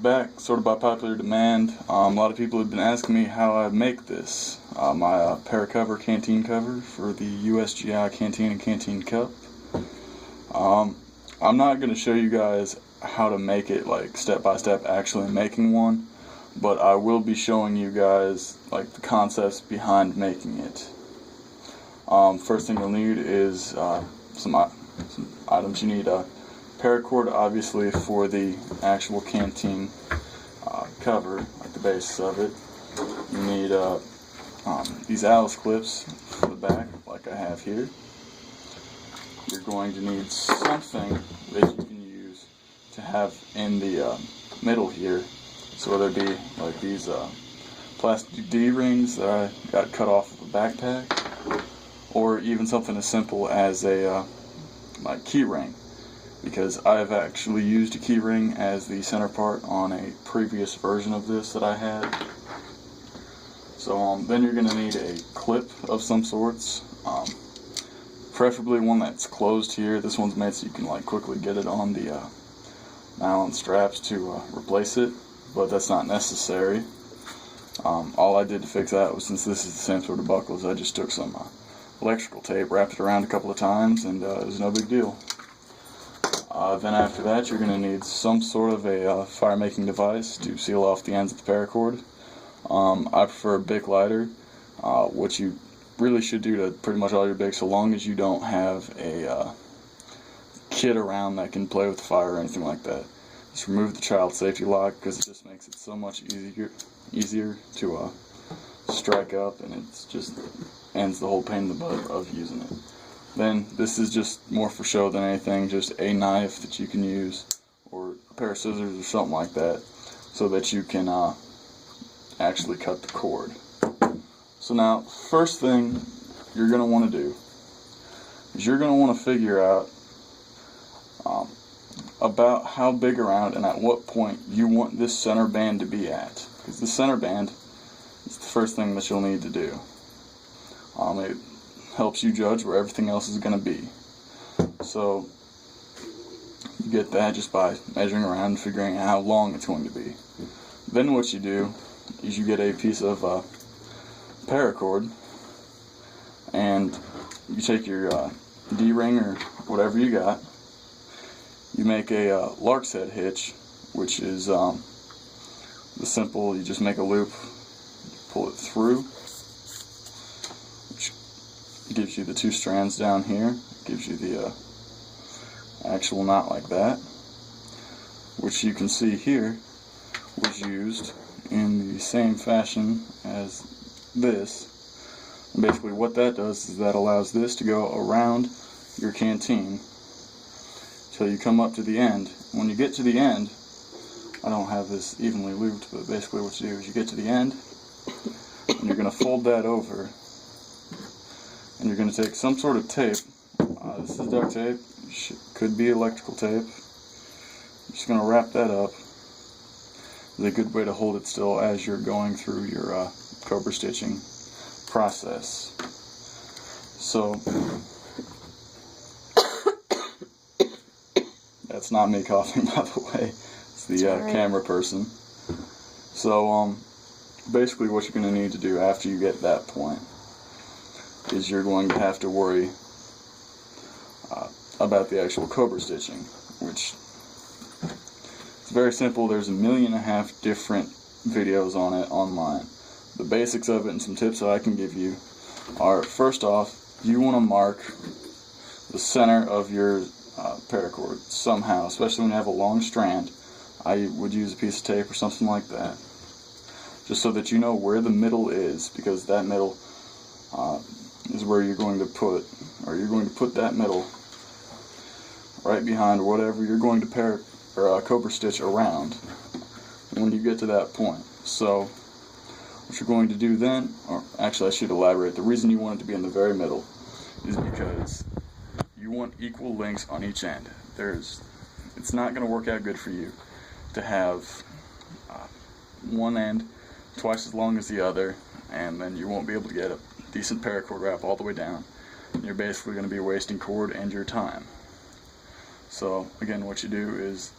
back sort of by popular demand. A lot of people have been asking me how I make this. My paracover Canteen cover for the USGI Canteen and Canteen Cup. I'm not going to show you guys how to make it like step by step actually making one, but I will be showing you guys like the concepts behind making it. First thing you'll need is some items. You need a paracord, obviously, for the actual Canteen cover, like the base of it. You need these Alice clips for the back, like I have here. You're going to need something that you can use to have in the middle here. So whether it be like these plastic D-rings that I got cut off of a backpack, or even something as simple as a like key ring, because I've actually used a key ring as the center part on a previous version of this that I had. So then you're going to need a clip of some sorts, preferably one that's closed here. This one's made so you can like quickly get it on the nylon straps to replace it, but that's not necessary. All I did to fix that was, since this is the same sort of buckles, I just took some electrical tape, wrapped it around a couple of times, and it was no big deal. Then after that, you're going to need some sort of a fire-making device to seal off the ends of the paracord. I prefer a Bic lighter, which you really should do to pretty much all your Bics, so long as you don't have a kid around that can play with the fire or anything like that. Just remove the child safety lock, because it just makes it so much easier to strike up, and it's just ends the whole pain in the butt of using it. Then this is just more for show than anything, just a knife that you can use, or a pair of scissors or something like that, so that you can actually cut the cord. So now, first thing you're going to want to do is you're going to want to figure out about how big around and at what point you want this center band to be at, because the center band is the first thing that you'll need to do. It helps you judge where everything else is going to be. So you get that just by measuring around and figuring out how long it's going to be. Then what you do is you get a piece of paracord, and you take your D-ring or whatever you got. You make a lark's head hitch, which is the simple, you just make a loop, pull it through, which gives you the two strands down here, gives you the actual knot like that, which you can see here was used in the same fashion as this. And basically what that does is that allows this to go around your canteen till you come up to the end. When you get to the end, I don't have this evenly looped, but basically what you do is you get to the end, and you're going to fold that over, and you're going to take some sort of tape. This is duct tape, could be electrical tape. You're just going to wrap that up. It's a good way to hold it still as you're going through your cobra stitching process. So that's not me coughing, by the way. It's the camera person. So basically what you're going to need to do after you get that point is you're going to have to worry about the actual cobra stitching, which it's very simple. There's 1.5 million different videos on it online. The basics of it and some tips that I can give you are, first off, you want to mark the center of your paracord somehow, especially when you have a long strand. I would use a piece of tape or something like that, just so that you know where the middle is, because that middle is where you're going to put, or you're going to put that middle right behind whatever you're going to cobra stitch around when you get to that point. So what you're going to do then, or actually I should elaborate, the reason you want it to be in the very middle is because you want equal lengths on each end. It's not going to work out good for you to have one end twice as long as the other, and then you won't be able to get a decent paracord wrap all the way down. You're basically going to be wasting cord and your time. So again, what you do is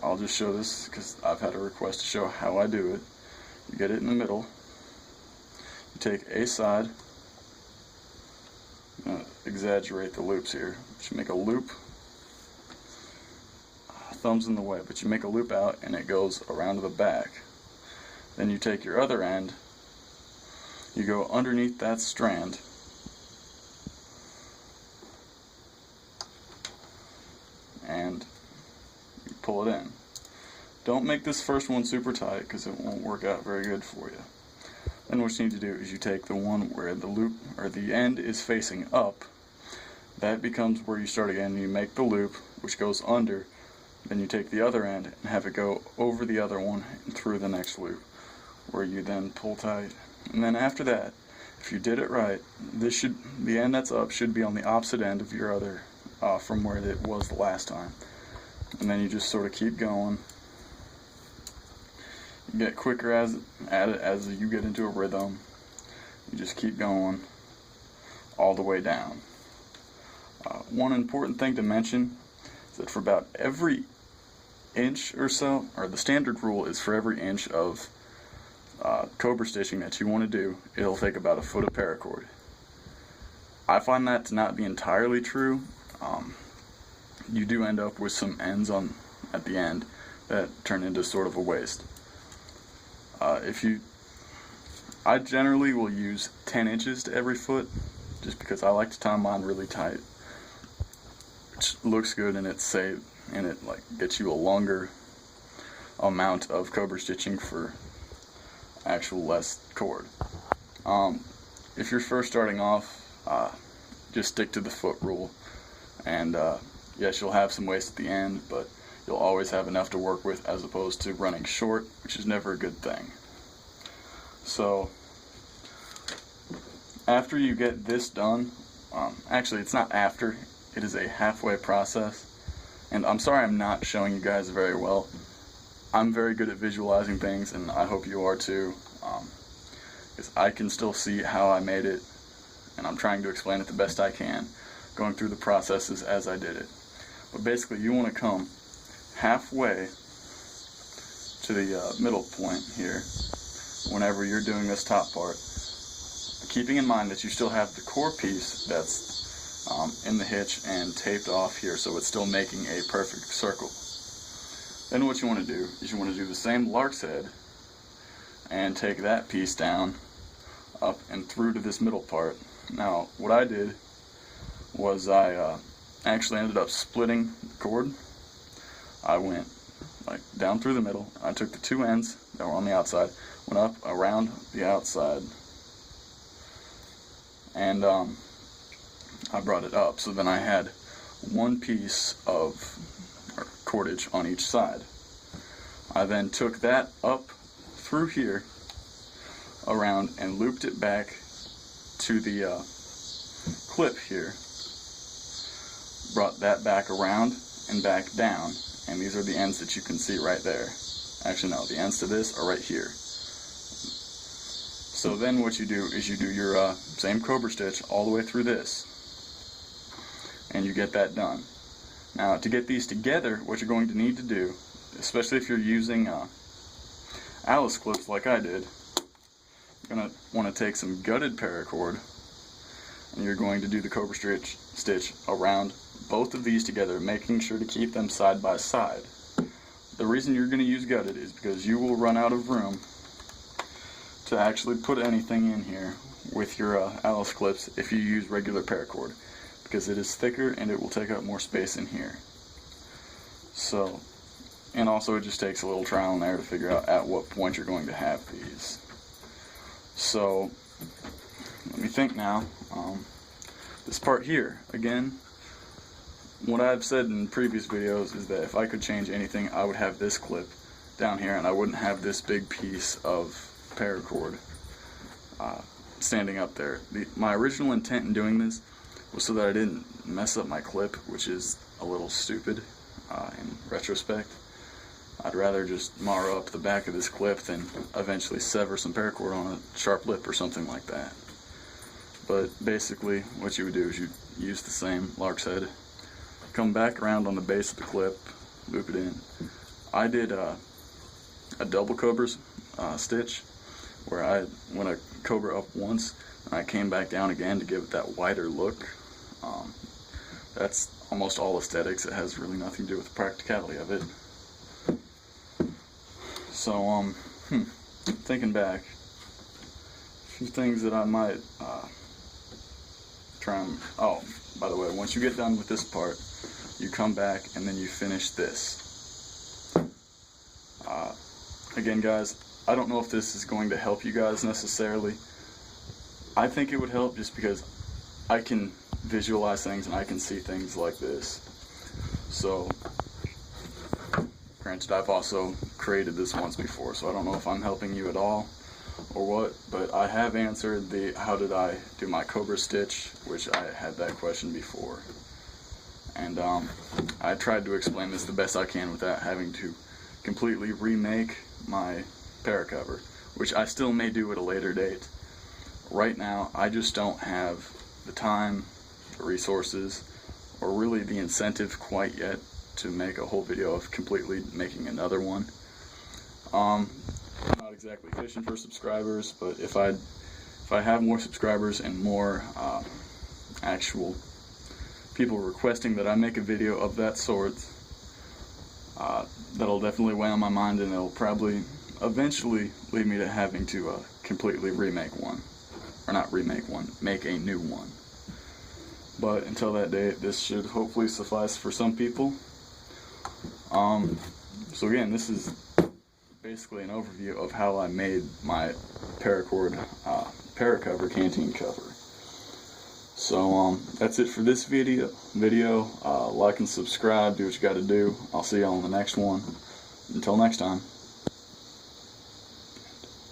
I'll just show this because I've had a request to show how I do it. You get it in the middle. You take a side. I'm going to exaggerate the loops here. You make a loop. Thumb's in the way, but you make a loop out and it goes around to the back. Then you take your other end, you go underneath that strand, and you pull it in. Don't make this first one super tight because it won't work out very good for you. Then what you need to do is you take the one where the loop or the end is facing up. That becomes where you start again. You make the loop, which goes under. Then you take the other end and have it go over the other one and through the next loop, where you then pull tight. And then after that, if you did it right, the end that's up should be on the opposite end of your other, from where it was the last time. And then you just sort of keep going. You get quicker at it as you get into a rhythm. You just keep going all the way down. One important thing to mention is that for about every inch or so, or the standard rule is for every inch of cobra stitching that you want to do, it'll take about a foot of paracord. I find that to not be entirely true. You do end up with some ends at the end that turn into sort of a waste. I generally will use 10 inches to every foot, just because I like to tie mine really tight, which looks good and it's safe, and it gets you a longer amount of cobra stitching for actual less cord. If you're first starting off, just stick to the foot rule, and yes, you'll have some waste at the end, but you'll always have enough to work with, as opposed to running short, which is never a good thing. So after you get this done, actually it's not after, it is a halfway process. And I'm sorry I'm not showing you guys very well. I'm very good at visualizing things, and I hope you are too, because I can still see how I made it, and I'm trying to explain it the best I can, going through the processes as I did it. But basically you want to come halfway to the middle point here whenever you're doing this top part, keeping in mind that you still have the core piece that's in the hitch and taped off here, so it's still making a perfect circle. Then what you want to do is you want to do the same lark's head and take that piece down, up and through to this middle part. Now what I did was I actually ended up splitting the cord. I went down through the middle. I took the two ends that were on the outside, went up around the outside, and I brought it up, so then I had one piece of cordage on each side. I then took that up through here around and looped it back to the clip here, brought that back around and back down, and these are the ends that you can see right there. Actually no, the ends to this are right here. So then what you do is you do your same cobra stitch all the way through this, and you get that done. Now to get these together, what you're going to need to do, especially if you're using Alice clips like I did, you're going to want to take some gutted paracord, and you're going to do the cobra stitch around both of these together, making sure to keep them side by side. The reason you're going to use gutted is because you will run out of room to actually put anything in here with your Alice clips if you use regular paracord, because it is thicker and it will take up more space in here. So, and also it just takes a little trial and error to figure out at what point you're going to have these. So let me think now. This part here, again, what I've said in previous videos is that if I could change anything, I would have this clip down here, and I wouldn't have this big piece of paracord standing up there. My original intent in doing this was so that I didn't mess up my clip, which is a little stupid in retrospect. I'd rather just mar up the back of this clip than eventually sever some paracord on a sharp lip or something like that. But basically what you would do is you use the same lark's head, come back around on the base of the clip, loop it in, I did a double cobra-stitch, where I went a cobra up once, and I came back down again to give it that wider look. That's almost all aesthetics. It has really nothing to do with the practicality of it. So, thinking back, a few things that I might try and... Oh, by the way, once you get done with this part, you come back and then you finish this. Again, guys, I don't know if this is going to help you guys necessarily. I think it would help just because I can visualize things and I can see things like this. So, granted, I've also created this once before, so I don't know if I'm helping you at all or what, but I have answered the how did I do my cobra stitch, which I had that question before. And I tried to explain this the best I can without having to completely remake my paracover, which I still may do at a later date. Right now, I just don't have the time, the resources, or really the incentive quite yet to make a whole video of completely making another one. I'm not exactly fishing for subscribers, but if I have more subscribers and more actual people requesting that I make a video of that sort, that'll definitely weigh on my mind, and it'll probably eventually lead me to having to completely remake one. Or not remake one, make a new one. But until that day, this should hopefully suffice for some people. So again, this is basically an overview of how I made my paracord paracover canteen cover. So that's it for this video. Like and subscribe, do what you gotta do. I'll see y'all in the next one. Until next time.